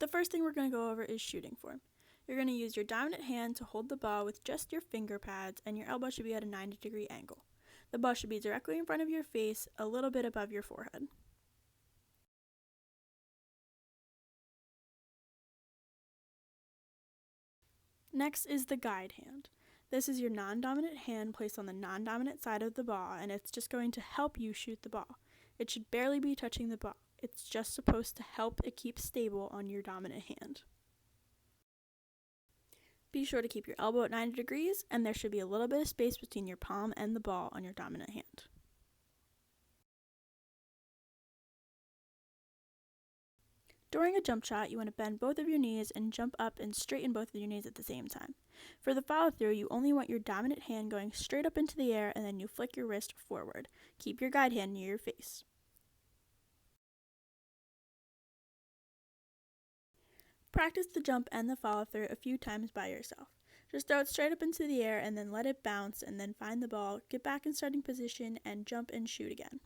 The first thing we're going to go over is shooting form. You're going to use your dominant hand to hold the ball with just your finger pads, and your elbow should be at a 90-degree angle. The ball should be directly in front of your face, a little bit above your forehead. Next is the guide hand. This is your non-dominant hand placed on the non-dominant side of the ball, and it's just going to help you shoot the ball. It should barely be touching the ball. It's just supposed to help it keep stable on your dominant hand. Be sure to keep your elbow at 90 degrees, and there should be a little bit of space between your palm and the ball on your dominant hand. During a jump shot, you want to bend both of your knees and jump up and straighten both of your knees at the same time. For the follow-through, you only want your dominant hand going straight up into the air, and then you flick your wrist forward. Keep your guide hand near your face. Practice the jump and the follow-through a few times by yourself. Just throw it straight up into the air and then let it bounce, and then find the ball, get back in starting position, and jump and shoot again.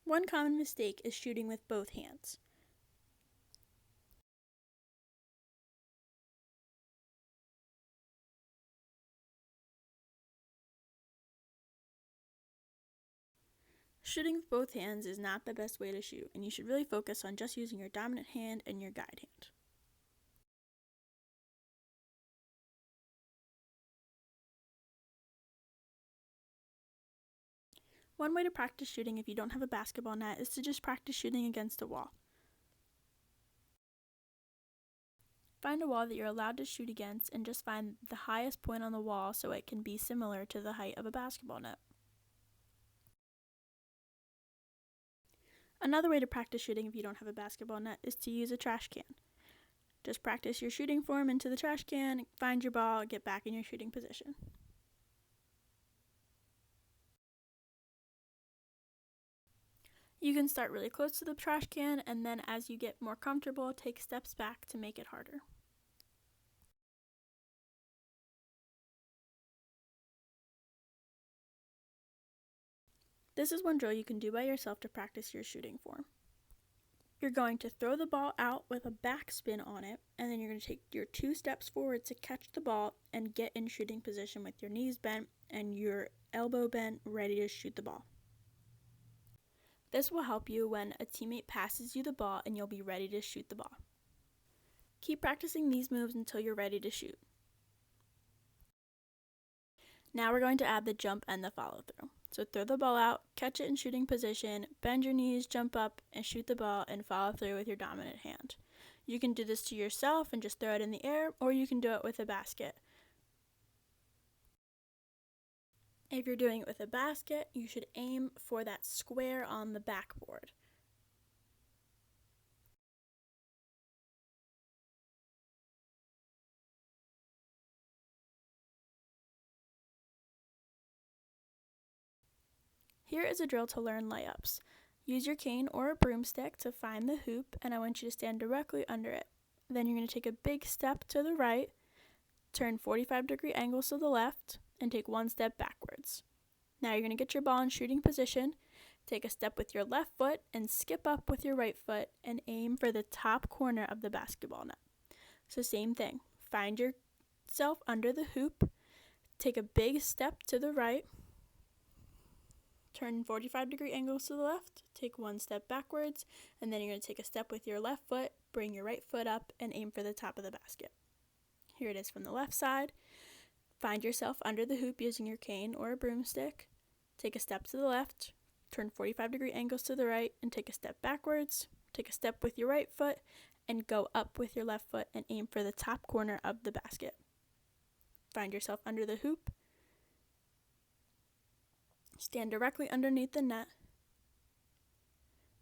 One common mistake is shooting with both hands. Shooting with both hands is not the best way to shoot, and you should really focus on just using your dominant hand and your guide hand. One way to practice shooting if you don't have a basketball net is to just practice shooting against a wall. Find a wall that you're allowed to shoot against and just find the highest point on the wall so it can be similar to the height of a basketball net. Another way to practice shooting if you don't have a basketball net is to use a trash can. Just practice your shooting form into the trash can, find your ball, get back in your shooting position. You can start really close to the trash can, and then as you get more comfortable, take steps back to make it harder. This is one drill you can do by yourself to practice your shooting form. You're going to throw the ball out with a backspin on it, and then you're going to take your 2 steps forward to catch the ball and get in shooting position with your knees bent and your elbow bent, ready to shoot the ball. This will help you when a teammate passes you the ball and you'll be ready to shoot the ball. Keep practicing these moves until you're ready to shoot. Now we're going to add the jump and the follow-through. So throw the ball out, catch it in shooting position, bend your knees, jump up, and shoot the ball and follow through with your dominant hand. You can do this to yourself and just throw it in the air, or you can do it with a basket. If you're doing it with a basket, you should aim for that square on the backboard. Here is a drill to learn layups. Use your cane or a broomstick to find the hoop, and I want you to stand directly under it. Then you're going to take a big step to the right, turn 45-degree angles to the left, and take 1 step backwards. Now you're going to get your ball in shooting position, take a step with your left foot, and skip up with your right foot, and aim for the top corner of the basketball net. So same thing, find yourself under the hoop, take a big step to the right, turn 45-degree angles to the left, take 1 step backwards, and then you're going to take a step with your left foot, bring your right foot up, and aim for the top of the basket. Here it is from the left side. Find yourself under the hoop using your cane or a broomstick. Take a step to the left, turn 45-degree angles to the right, and take a step backwards. Take a step with your right foot, and go up with your left foot and aim for the top corner of the basket. Find yourself under the hoop. Stand directly underneath the net.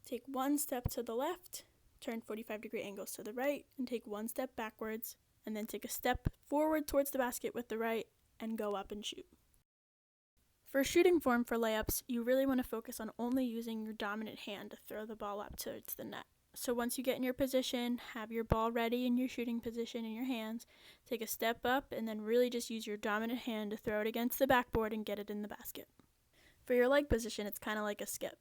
Take 1 step to the left, turn 45-degree angles to the right, and take 1 step backwards, and then take a step forward towards the basket with the right and go up and shoot. For shooting form for layups, you really want to focus on only using your dominant hand to throw the ball up towards the net. So once you get in your position, have your ball ready in your shooting position in your hands, take a step up, and then really just use your dominant hand to throw it against the backboard and get it in the basket. For your leg position, it's kind of like a skip.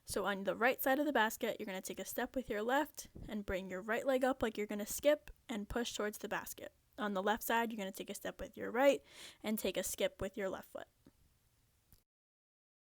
So on the right side of the basket, you're going to take a step with your left and bring your right leg up like you're going to skip and push towards the basket. On the left side, you're going to take a step with your right and take a skip with your left foot.